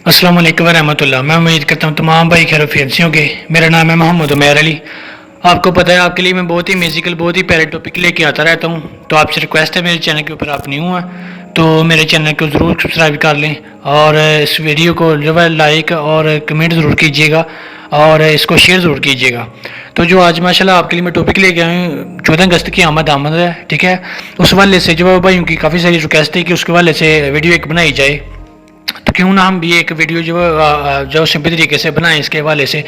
अस्सलाम वालेकुम रहमतुल्लाह। मैं उम्मीद करता हूँ तमाम भाई खैरियत से होंगे। मेरा नाम है मोहम्मद उमैर अली। आपको पता है आपके लिए मैं बहुत ही म्यूजिकल बहुत ही प्यारे टॉपिक लेके आता रहता हूँ। तो आपसे रिक्वेस्ट है, मेरे चैनल के ऊपर आप न्यू हैं तो मेरे चैनल को ज़रूर सब्सक्राइब कर लें और इस वीडियो को जो है लाइक और कमेंट ज़रूर कीजिएगा और इसको शेयर ज़रूर कीजिएगा। तो जो आज माशाल्लाह आपके लिए मैं टॉपिक लेके आया हूँ 14 अगस्त की आमद है, ठीक है। उस वाले से जो भाइयों की काफ़ी सारी रिक्वेस्ट है कि उसके वाले से वीडियो एक बनाई जाए, तो क्यों ना हम भी एक वीडियो जो सिंपल तरीके से बनाएं इसके हवाले से,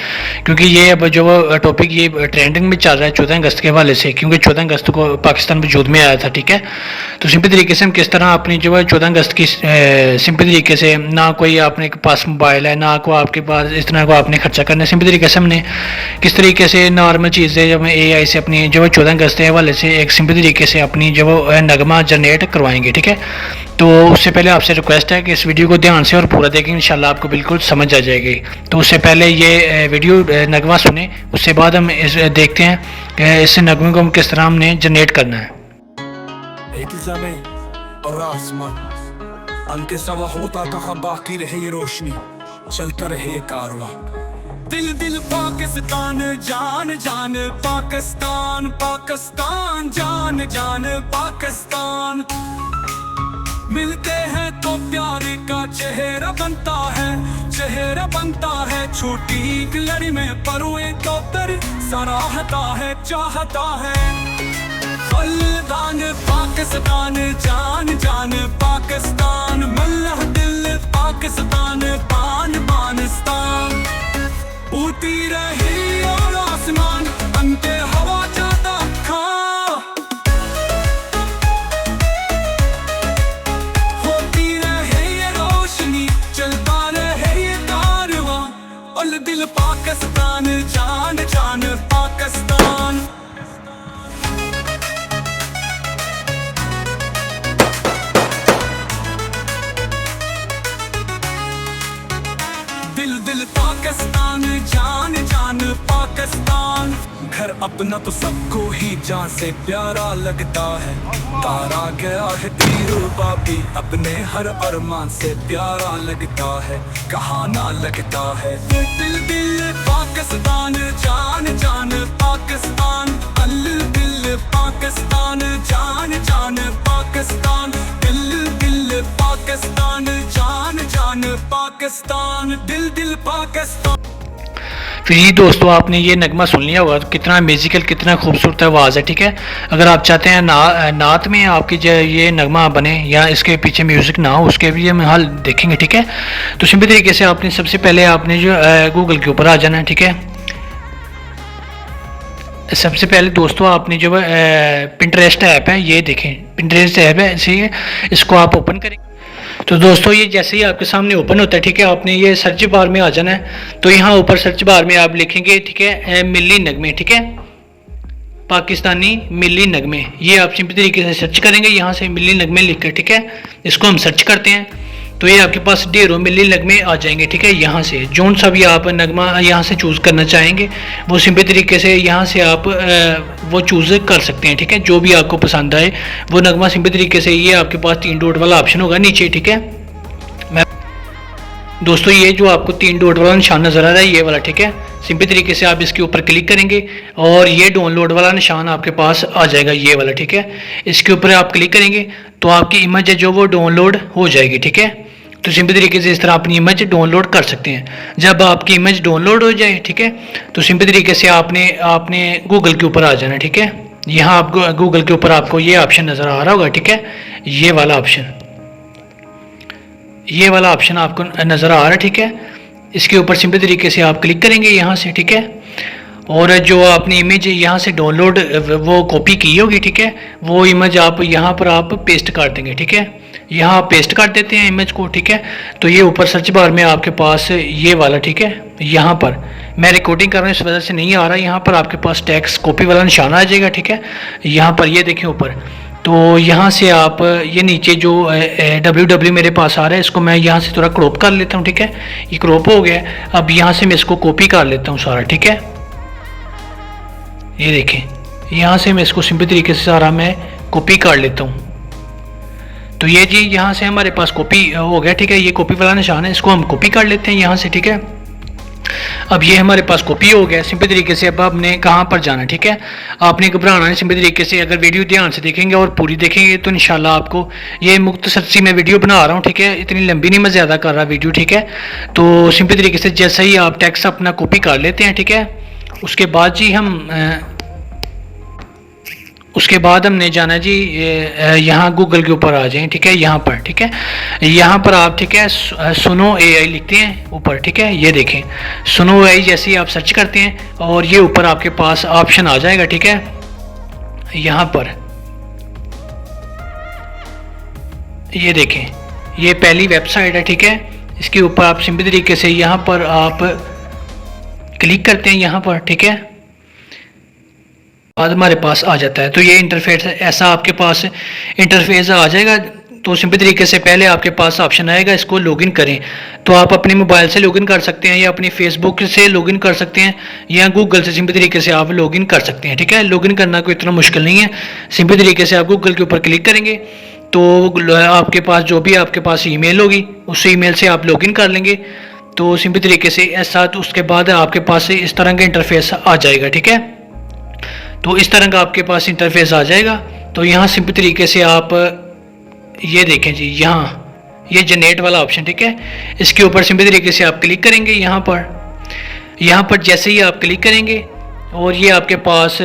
क्योंकि ये अब जो टॉपिक ये ट्रेंडिंग में चल रहा है 14 अगस्त के हवाले से, क्योंकि 14 अगस्त को पाकिस्तान वजूद में आया था, ठीक है। तो सिंपल तरीके से हम किस तरह अपनी जो है 14 अगस्त की सिंपल तरीके से, ना कोई अपने पास मोबाइल है ना को आपके पास इस तरह को आपने खर्चा करना है, सिंपल तरीके से हमने किस तरीके से नॉर्मल चीज़ें जब AI से अपनी जो है 14 अगस्त के हवाले से एक सिंपल तरीके से अपनी जो नगमा जनरेट करवाएंगे, ठीक है। तो उससे पहले आपसे रिक्वेस्ट है कि इस वीडियो को ध्यान से और पूरा देखें, इंशाल्लाह आपको बिल्कुल समझ आ जाएगी। तो उससे पहले ये वीडियो नगमा सुने, उससे बाद हम देखते हैं कि इस नगमे को हम किस तरह हमने जनरेट करना है। एक ज़मीं और आसमान, अंके सवा होता कहाँ बाकी रहे ये रोशनी, चलता रहे ये कारवां। दिल दिल पाकिस्तान, जान जान पाकिस्तान, पाकिस्तान जान जान पाकिस्तान। मिलते हैं तो प्यार का चेहरा बनता है, चेहरा बनता है। छोटी लड़ी में परुए तो तर सराहता है, चाहता है। बलिदान पाकिस्तान, जान जान पाकिस्तान, मल्लाह दिल पाकिस्तान, बान बानिस्तान। उड़ती रही और आसमान, अंते हवा जाता खा, होती रहे ये रोशनी, चलता रहे ये कारवां। और दिल पाकिस्तान, जान जान पाकिस्तान। दिल दिल पाकिस्तान, जान जान पाकिस्तान। घर अपना तो सबको ही जान से प्यारा लगता है, तारा गया है तीर बाबी अपने हर अरमान से प्यारा लगता है, कहाँ ना लगता है। दिल दिल पाकिस्तान, जान जान पाकिस्तान, दिल पाकिस्तान, जान जान पाकिस्तान। दिल दिल पाकिस्तान, जान जान पाकिस्तान, दिल दिल पाकिस्तान। फिर ये दोस्तों आपने ये नगमा सुन लिया होगा, तो कितना म्यूजिकल कितना खूबसूरत आवाज़ है, ठीक है। अगर आप चाहते हैं नात में आपकी जो ये नगमा बने या इसके पीछे म्यूज़िक ना हो, उसके भी हम हाल देखेंगे, ठीक है। तो सिंपल तरीके से आपने सबसे पहले आपने जो गूगल के ऊपर आ जाना है, ठीक है। सबसे पहले दोस्तों आपने जो पिंटरेस्ट ऐप है, ये देखें पिंटरेस्ट ऐप है, इसे इसको आप ओपन करें। तो दोस्तों ये जैसे ही आपके सामने ओपन होता है, ठीक है, आपने ये सर्च बार में आ जाना है। तो यहाँ ऊपर सर्च बार में आप लिखेंगे, ठीक है, मिली नगमे, ठीक है, पाकिस्तानी मिली नगमे। ये आप सिंपल तरीके से सर्च करेंगे, यहाँ से मिली नगमे लिख कर, ठीक है, इसको हम सर्च करते हैं। तो ये आपके पास ढेरों मिली नगमे आ जाएंगे, ठीक है। यहाँ से जोन सा भी आप नगमा यहाँ से चूज़ करना चाहेंगे वो सिंपल तरीके से यहाँ से आप वो चूज़ कर सकते हैं, ठीक है। जो भी आपको पसंद आए वो नगमा सिंपल तरीके से, ये आपके पास 3 डॉट वाला ऑप्शन होगा नीचे, ठीक है। मैं दोस्तों ये जो आपको 3 डॉट वाला निशान नज़र आ रहा है ये वाला, ठीक है, सिंपल तरीके से आप इसके ऊपर क्लिक करेंगे और ये डाउनलोड वाला निशान आपके पास आ जाएगा, ये वाला, ठीक है। इसके ऊपर आप क्लिक करेंगे तो आपकी इमेज है जो वो डाउनलोड हो जाएगी, ठीक है। तो सिंपल तरीके से इस तरह अपनी इमेज डाउनलोड कर सकते हैं। जब आपकी इमेज डाउनलोड हो जाए, ठीक है, तो सिंपल तरीके से आपने गूगल के ऊपर आ जाना, ठीक है। यहाँ आप गूगल के ऊपर आपको ये ऑप्शन नज़र आ रहा होगा, ठीक है, ये वाला ऑप्शन आपको नज़र आ रहा है, ठीक है। इसके ऊपर सिंपल तरीके से आप क्लिक करेंगे यहाँ से, ठीक है। और जो आपने इमेज यहाँ से डाउनलोड वो कॉपी की होगी, ठीक है, वो इमेज आप यहाँ पर आप पेस्ट कर देंगे, ठीक है। यहाँ आप पेस्ट कर देते हैं इमेज को, ठीक है। तो ये ऊपर सर्च बार में आपके पास ये वाला, ठीक है, यहाँ पर मैं रिकॉर्डिंग कर रहा हूँ इस वजह से नहीं आ रहा, यहाँ पर आपके पास टेक्स्ट कॉपी वाला निशान आ जाएगा, ठीक है। यहाँ पर ये देखें ऊपर, तो यहाँ से आप ये नीचे जो www मेरे पास आ रहा है, इसको मैं यहाँ से थोड़ा क्रॉप कर लेता हूँ, ठीक है। ये क्रॉप हो गया। अब यहाँ से मैं इसको कॉपी कर लेता हूँ सारा, ठीक है। ये देखें यहाँ से मैं इसको सिंपल तरीके से सारा मैं कॉपी कर लेता हूँ। तो ये जी यहाँ से हमारे पास कॉपी हो गया, ठीक है। ये कॉपी वाला निशान है, इसको हम कॉपी कर लेते हैं यहाँ से, ठीक है। अब ये हमारे पास कॉपी हो गया। सिंपल तरीके से अब आपने कहाँ पर जाना है, ठीक है। आपने घबराना है, सिंपल तरीके से अगर वीडियो ध्यान से देखेंगे और पूरी देखेंगे तो इंशाल्लाह आपको ये मुख्तसर सी मैं वीडियो बना रहा हूँ, ठीक है। इतनी लंबी नहीं मैं ज़्यादा कर रहा वीडियो, ठीक है। तो सिंपल तरीके से जैसे ही आप टेक्स्ट अपना कॉपी कर लेते हैं, ठीक है, उसके बाद जी उसके बाद हमने जाना जी यहाँ गूगल के ऊपर आ जाएं, ठीक है, यहाँ पर, ठीक है। यहाँ पर आप, ठीक है, सुनो AI लिखते हैं ऊपर, ठीक है। ये देखें सुनो AI जैसे ही आप सर्च करते हैं और ये ऊपर आपके पास ऑप्शन आ जाएगा, ठीक है। यहाँ पर ये देखें, ये पहली वेबसाइट है, ठीक है। इसके ऊपर आप सिंपल तरीके से यहाँ पर आप क्लिक करते हैं यहाँ पर, ठीक है। बाद हमारे पास आ जाता है। तो ये इंटरफेस ऐसा आपके पास इंटरफेस आ जाएगा। तो सिंपल तरीके से पहले आपके पास ऑप्शन आएगा, इसको लॉगिन करें। तो आप अपने मोबाइल से लॉगिन कर सकते हैं या अपनी फेसबुक से लॉगिन कर सकते हैं या गूगल से सिंपल तरीके से आप लॉगिन कर सकते हैं, ठीक है। लॉगिन करना कोई इतना मुश्किल नहीं है। सिंपल तरीके से आप गूगल के ऊपर क्लिक करेंगे तो आपके पास जो भी आपके पास ईमेल होगी उस ईमेल से आप लॉगिन कर लेंगे। तो सिंपल तरीके से ऐसा, तो उसके बाद आपके पास इस तरह का इंटरफेस आ जाएगा, ठीक है। तो इस तरह का आपके पास इंटरफेस आ जाएगा। तो यहाँ सिंपल तरीके से आप ये देखें जी, यहाँ ये जनरेट वाला ऑप्शन, ठीक है, इसके ऊपर सिंपल तरीके से आप क्लिक करेंगे। यहाँ पर जैसे ही आप क्लिक करेंगे और ये आपके पास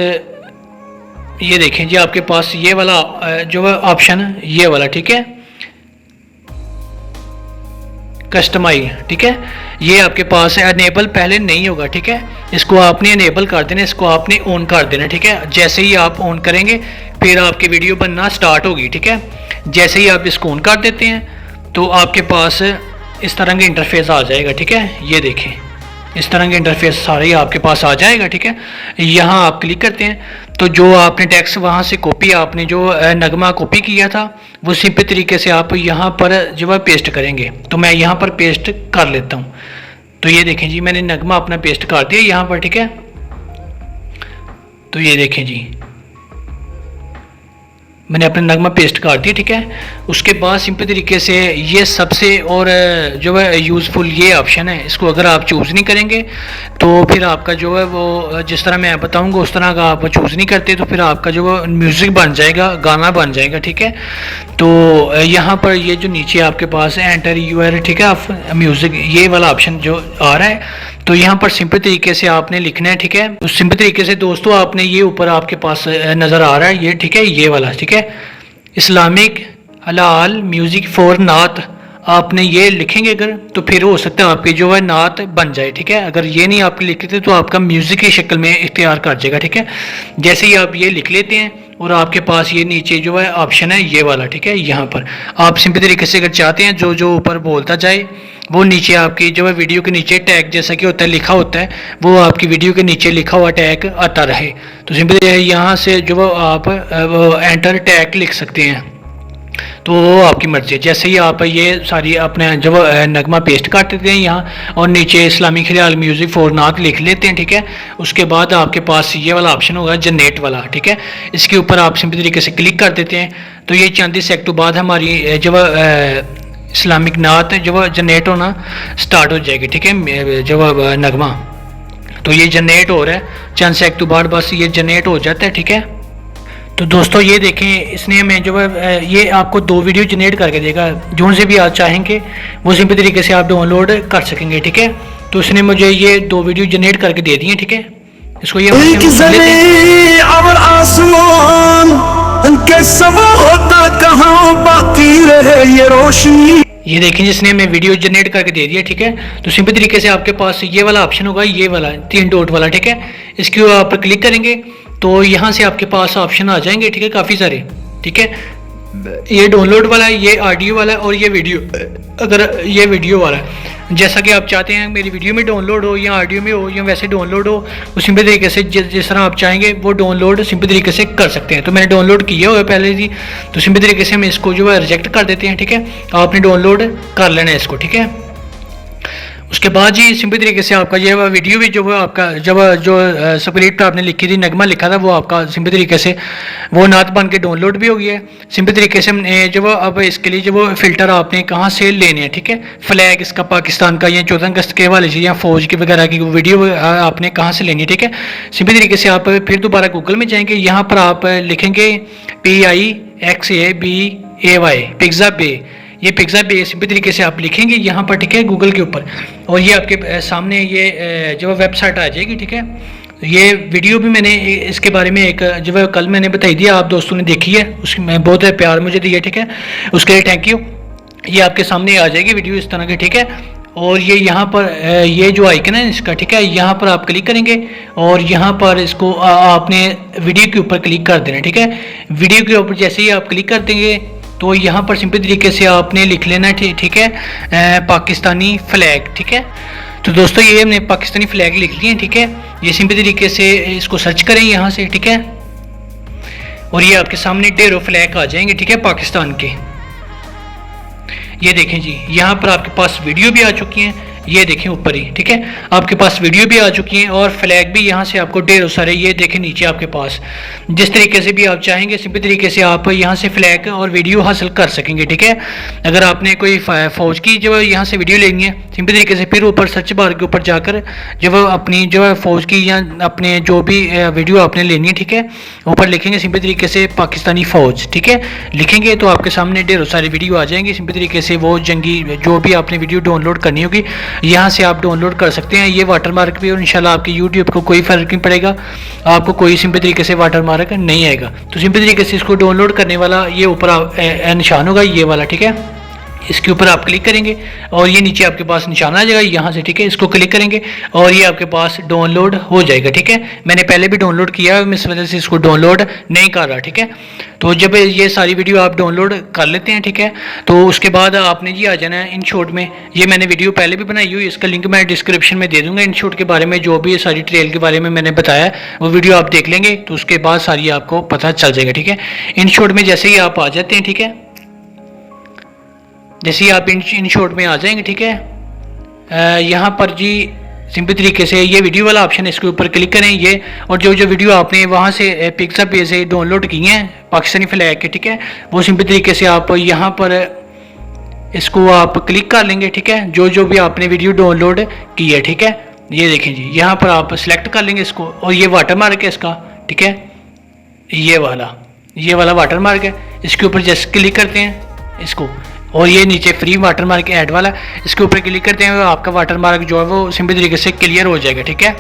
ये देखें जी, आपके पास ये वाला जो ऑप्शन है ये वाला, ठीक है, कस्टमाइज, ठीक है। ये आपके पास है, अनेबल पहले नहीं होगा, ठीक है। इसको आपने अनेबल कर देना, इसको आपने ऑन कर देना, ठीक है। जैसे ही आप ऑन करेंगे फिर आपकी वीडियो बनना स्टार्ट होगी, ठीक है। जैसे ही आप इसको ऑन कर देते हैं तो आपके पास इस तरह का इंटरफेस आ जाएगा, ठीक है। ये देखें इस तरह के इंटरफेस सारे आपके पास आ जाएगा, ठीक है। यहाँ आप क्लिक करते हैं तो जो आपने टेक्स्ट वहाँ से कॉपी, आपने जो नगमा कॉपी किया था वो सिंपल तरीके से आप यहाँ पर जो है पेस्ट करेंगे। तो मैं यहाँ पर पेस्ट कर लेता हूँ। तो ये देखें जी, मैंने नगमा अपना पेस्ट कर दिया यहाँ पर, ठीक है। तो ये देखें जी, मैंने अपना नगमा पेस्ट कर दिया, ठीक है। उसके बाद सिंपल तरीके से ये सबसे और जो है यूज़फुल ये ऑप्शन है, इसको अगर आप चूज़ नहीं करेंगे तो फिर आपका जो है वो जिस तरह मैं बताऊंगा उस तरह का आप चूज़ नहीं करते तो फिर आपका जो है म्यूज़िक बन जाएगा, गाना बन जाएगा, ठीक है। तो यहाँ पर ये जो नीचे आपके पास है एंटर यूआर, ठीक है, आप म्यूज़िक ये वाला ऑप्शन जो आ रहा है तो यहाँ पर सिंपल तरीके से आपने लिखना है, ठीक है। तो सिंपल तरीके से दोस्तों आपने ये ऊपर आपके पास नज़र आ रहा है ये, ठीक है, ये वाला, ठीक है, इस्लामिक हलाल म्यूज़िक फॉर नात, आपने ये लिखेंगे अगर तो फिर हो सकता है आपकी जो है नात बन जाए, ठीक है। अगर ये नहीं आप लिखते तो आपका म्यूज़िक की शक्ल में इख्तियार कर जाएगा, ठीक है। जैसे ही आप ये लिख लेते हैं और आपके पास ये नीचे जो है ऑप्शन है ये वाला, ठीक है, यहाँ पर आप सिंपल तरीके से अगर चाहते हैं जो जो ऊपर बोलता जाए वो नीचे आपकी जो है वीडियो के नीचे टैग जैसा कि होता है लिखा होता है वो आपकी वीडियो के नीचे लिखा हुआ टैग आता रहे। तो सिंपल यहाँ से जो आप एंटर टैग लिख सकते हैं, तो वो आपकी मर्जी है। जैसे ही आप ये सारी अपने जब नगमा पेस्ट कर देते हैं यहाँ और नीचे इस्लामी ख्याल म्यूज़िक फॉर नात लिख लेते हैं, ठीक है। उसके बाद आपके पास ये वाला ऑप्शन होगा जनरेट वाला, ठीक है। इसके ऊपर आप सिंपल तरीके से क्लिक कर देते हैं तो ये चंद सेकंड बाद हमारी जब इस्लामिक नात जब जनरेट होना स्टार्ट हो जाएगी, ठीक है, जब नगमा तो ये जनरेट हो रहा है चंद सेकंड बाद बस ये जनरेट हो जाता है, ठीक है। तो दोस्तों ये देखें इसने हमें जो है ये आपको 2 वीडियो जनरेट करके देगा, जो से भी आप चाहेंगे वो सिंपल तरीके से आप डाउनलोड कर सकेंगे, ठीक है। तो इसने मुझे ये 2 वीडियो जनरेट करके दे दिए, ठीक है। इसको ये ये रोशनी, ये देखें जिसने हमें वीडियो जनरेट करके दे दिया, ठीक है। तो सिंपल तरीके से आपके पास ये वाला ऑप्शन होगा, ये वाला 3 डॉट वाला, ठीक है। इसके ऊपर क्लिक करेंगे तो यहाँ से आपके पास ऑप्शन आ जाएंगे, ठीक है, काफ़ी सारे, ठीक है। ये डाउनलोड वाला है, ये ऑडियो वाला है और ये वीडियो, अगर ये वीडियो वाला है जैसा कि आप चाहते हैं मेरी वीडियो में डाउनलोड हो या ऑडियो में हो या वैसे डाउनलोड हो, वो सिंपल तरीके से जिस तरह आप चाहेंगे वो डाउनलोड सिंपल तरीके से कर सकते हैं। तो मैंने डाउनलोड किया हुआ है पहले जी, तो सिंपल तरीके से हम इसको जो है रिजेक्ट कर देते हैं, ठीक है। आपने डाउनलोड कर लेना है इसको, ठीक है। उसके बाद जी सिंपल तरीके से आपका ये वीडियो भी जो आपका जब जो स्क्रिप्ट आपने लिखी थी, नगमा लिखा था, वो आपका सिंपल तरीके से वो नात बन के डाउनलोड भी हो गया है। सिंपल तरीके से जो अब इसके लिए जो फ़िल्टर आपने कहाँ से लेने हैं, ठीक है, फ्लैग इसका पाकिस्तान का या 14 अगस्त के हवाले से या फ़ौज की वगैरह की वीडियो आपने कहाँ से लेनी है, ठीक है। सिंपल तरीके से आप फिर दोबारा गूगल में जाएंगे, यहाँ पर आप लिखेंगे PIXABAY पिज़्ज़ा बे, ये पिज़्ज़ा बे सिंपल तरीके से आप लिखेंगे यहाँ पर, ठीक है, गूगल के ऊपर, और ये आपके सामने ये जो वेबसाइट आ जाएगी, ठीक है। ये वीडियो भी मैंने इसके बारे में एक जो कल मैंने बताई दिया, आप दोस्तों ने देखी है, उसमें बहुत प्यार मुझे दिया, ठीक है, उसके लिए थैंक यू। ये आपके सामने आ जाएगी वीडियो इस तरह की, ठीक है। और ये यहाँ पर ये जो आइकन है इसका, ठीक है, यहाँ पर आप क्लिक करेंगे और यहाँ पर इसको आपने वीडियो के ऊपर क्लिक कर देना, ठीक है। वीडियो के ऊपर जैसे ही आप क्लिक कर देंगे तो यहाँ पर सिंपल तरीके से आपने लिख लेना, ठीक है, पाकिस्तानी फ्लैग, ठीक है। तो दोस्तों ये हमने पाकिस्तानी फ्लैग लिख लिए हैं, ठीक है। ये सिंपल तरीके से इसको सर्च करें यहाँ से, ठीक है, और ये आपके सामने ढेरों फ्लैग आ जाएंगे, ठीक है, पाकिस्तान के। ये देखें जी, यहाँ पर आपके पास वीडियो भी आ चुकी हैं, ये देखें ऊपर ही, ठीक है, आपके पास वीडियो भी आ चुकी हैं और फ्लैग भी यहाँ से आपको ढेरों सारे, ये देखें नीचे आपके पास, जिस तरीके से भी आप चाहेंगे सिंपल तरीके से आप यहाँ से फ्लैग और वीडियो हासिल कर सकेंगे, ठीक है। अगर आपने कोई फ़ौज की जो यहाँ से वीडियो लेनी है, सिंपल तरीके से फिर ऊपर सर्च बार के ऊपर जाकर जब अपनी जो है फ़ौज की या अपने जो भी वीडियो आपने लेनी है, ठीक है, ऊपर लिखेंगे सिंपल तरीके से पाकिस्तानी फ़ौज, ठीक है, लिखेंगे तो आपके सामने ढेरों सारी वीडियो आ जाएंगी। सिंपल तरीके से वो जंगी जो भी आपने वीडियो डाउनलोड करनी होगी यहाँ से आप डाउनलोड कर सकते हैं। ये वाटरमार्क भी, और इंशाल्लाह आपकी यूट्यूब को कोई फ़र्क नहीं पड़ेगा, आपको कोई सिंपल तरीके से वाटरमार्क नहीं आएगा। तो सिंपल तरीके से इसको डाउनलोड करने वाला ये ऊपर निशान होगा, ये वाला, ठीक है, इसके ऊपर आप क्लिक करेंगे और ये नीचे आपके पास निशान आ जाएगा यहाँ से, ठीक है, इसको क्लिक करेंगे और ये आपके पास डाउनलोड हो जाएगा, ठीक है। मैंने पहले भी डाउनलोड किया है, इस वजह से इसको डाउनलोड नहीं कर रहा, ठीक है। तो जब ये सारी वीडियो आप डाउनलोड कर लेते हैं, ठीक है, तो उसके बाद आपने जी आ जाना है इन शॉर्ट में। ये मैंने वीडियो पहले भी बनाई हुई, इसका लिंक मैं डिस्क्रिप्शन में दे दूँगा। इन शॉर्ट के बारे में जो भी सारी ट्रेल के बारे में मैंने बताया वो वीडियो आप देख लेंगे तो उसके बाद सारी आपको पता चल जाएगा, ठीक है। इन शॉर्ट में जैसे ही आप आ जाते हैं, ठीक है, जैसे ही आप इन शॉर्ट में आ जाएंगे, ठीक है, यहाँ पर जी सिंपल तरीके से ये वीडियो वाला ऑप्शन है, इसके ऊपर क्लिक करें ये, और जो जो वीडियो आपने वहाँ से पिक्सा पे से डाउनलोड किए हैं पाकिस्तानी फ्लैग के, ठीक है, वो सिंपल तरीके से आप यहाँ पर इसको आप क्लिक कर लेंगे, ठीक है, जो जो भी आपने वीडियो डाउनलोड की है, ठीक है। ये देखें जी, यहाँ पर आप सेलेक्ट कर लेंगे इसको, और ये वाटरमार्क है इसका, ठीक है, ये वाला वाटरमार्क है, इसके ऊपर जैसे क्लिक करते हैं इसको, और ये नीचे फ्री वाटरमार्क ऐड वाला, इसके ऊपर क्लिक करते हैं, आपका वाटरमार्क जो है वो सिंपल तरीके से क्लियर हो जाएगा, ठीक है।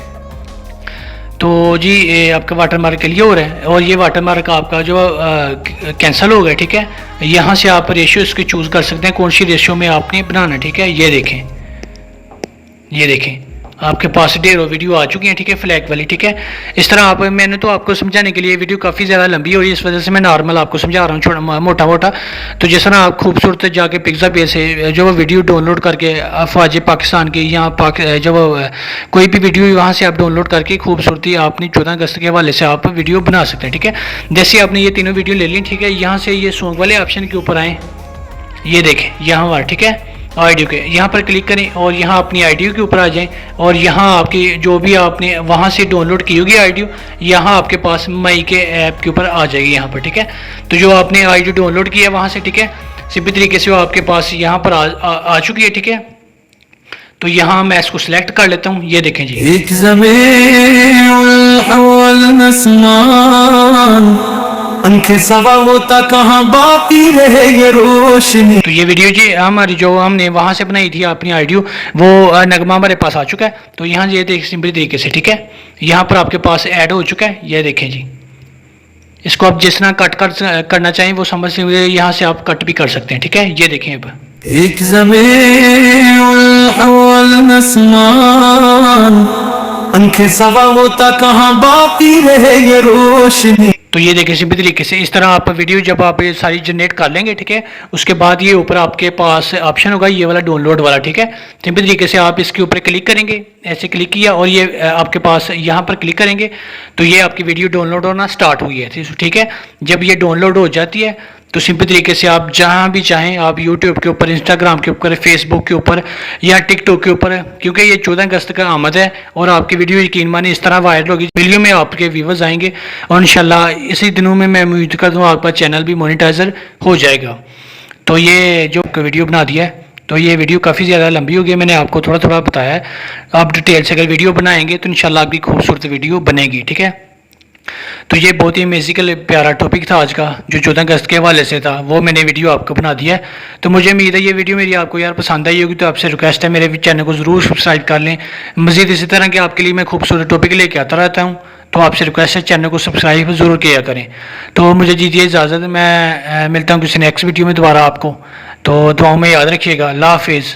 तो जी ये आपका वाटरमार्क क्लियर हो रहा है और ये वाटरमार्क आपका जो कैंसिल हो गया, ठीक है। यहाँ से आप रेशियो इसकी चूज़ कर सकते हैं कौन सी रेशियो में आपने बनाना, ठीक है। ये देखें आपके पास ढेरों वीडियो आ चुकी हैं, ठीक है, फ्लैग वाली, ठीक है। इस तरह मैंने तो आपको समझाने के लिए वीडियो काफ़ी ज़्यादा लंबी हो रही है, इस वजह से मैं नॉर्मल आपको समझा रहा हूँ, छोटा मोटा। तो जिस तरह आप खूबसूरत जाके पिक्सा पे से जो वीडियो डाउनलोड करके अफवाज पाकिस्तान की या जब कोई भी वीडियो वहाँ से आप डाउनलोड करके खूबसूरती अपनी 14 अगस्त के हवाले से आप वीडियो बना सकते हैं, ठीक है। जैसे आपने ये तीनों वीडियो ले ली, ठीक है, यहाँ से ये सॉन्ग वाले ऑप्शन के ऊपर आएँ, ये देखें यहाँ पर, ठीक है, ऑडियो के यहाँ पर क्लिक करें और यहाँ अपनी ऑडियो के ऊपर आ जाएं, और यहाँ आपकी जो भी आपने वहाँ से डाउनलोड की होगी ऑडियो, यहाँ आपके पास मई के ऐप के ऊपर आ जाएगी यहाँ पर, ठीक है। तो जो आपने ऑडियो डाउनलोड किया है वहाँ से, ठीक है, सिंपल तरीके से वो आपके पास यहाँ पर आ चुकी है, ठीक है। तो यहाँ मैं इसको सिलेक्ट कर लेता हूँ, ये देखें जी, एक अंखे सवा होता कहाँ बाकी रहे ये रोशनी। तो ये वीडियो जी हमारी जो हमने वहाँ से बनाई थी अपनी ऑडियो, वो नगमा हमारे पास आ चुका है। तो यहाँ ये देख सिंपल तरीके से, ठीक है, यहाँ पर आपके पास ऐड हो चुका है, ये देखें जी। इसको आप जिस तरह कट करना चाहें वो समझ से यहाँ से आप कट भी कर सकते हैं, ठीक है। ये देखें अब एक अंखे सवा होता कहाँ बाकी रहे ये रोशनी। तो ये देखिए सिंपल तरीके से इस तरह आप वीडियो जब आप ये सारी जनरेट कर लेंगे, ठीक है, उसके बाद ये ऊपर आपके पास ऑप्शन होगा ये वाला डाउनलोड वाला, ठीक है। सिंपल तरीके से आप इसके ऊपर क्लिक करेंगे, ऐसे क्लिक किया और ये आपके पास यहाँ पर क्लिक करेंगे तो ये आपकी वीडियो डाउनलोड होना स्टार्ट हुई है, ठीक है। जब ये डाउनलोड हो जाती है तो सिंपल तरीके से आप जहाँ भी चाहें, आप यूट्यूब के ऊपर, इंस्टाग्राम के ऊपर, फेसबुक के ऊपर या टिकटॉक के ऊपर, क्योंकि ये 14 अगस्त का आमद है और आपकी वीडियो यकीन माने इस तरह वायरल होगी, वीडियो में आपके व्यूवर्स आएंगे और इंशाल्लाह इसी दिनों में मैं उम्मीद करता हूँ आपका चैनल भी मोनेटाइजर हो जाएगा। तो ये जो वीडियो बना दिया है, तो ये वीडियो काफ़ी ज़्यादा लंबी होगी, मैंने आपको थोड़ा थोड़ा बताया है। आप डिटेल से अगर वीडियो बनाएंगे तो इंशाल्लाह आपकी खूबसूरत वीडियो बनेगी, ठीक है। तो ये बहुत ही म्यूजिकल प्यारा टॉपिक था आज का, जो 14 अगस्त के हवाले से था, वो मैंने वीडियो आपको बना दिया है। तो मुझे उम्मीद है ये वीडियो मेरी आपको यार पसंद आई होगी। तो आपसे रिक्वेस्ट है मेरे चैनल को ज़रूर सब्सक्राइब कर लें। मज़ीद इसी तरह के आपके लिए मैं खूबसूरत टॉपिक लेके आता रहता हूँ, तो आपसे रिक्वेस्ट है चैनल को सब्सक्राइब ज़रूर किया करें। तो मुझे दीजिए इजाज़त, मैं मिलता हूँ किसी नेक्स्ट वीडियो में दोबारा आपको। तो दुआओं में याद रखिएगा। अल्लाह हाफिज़।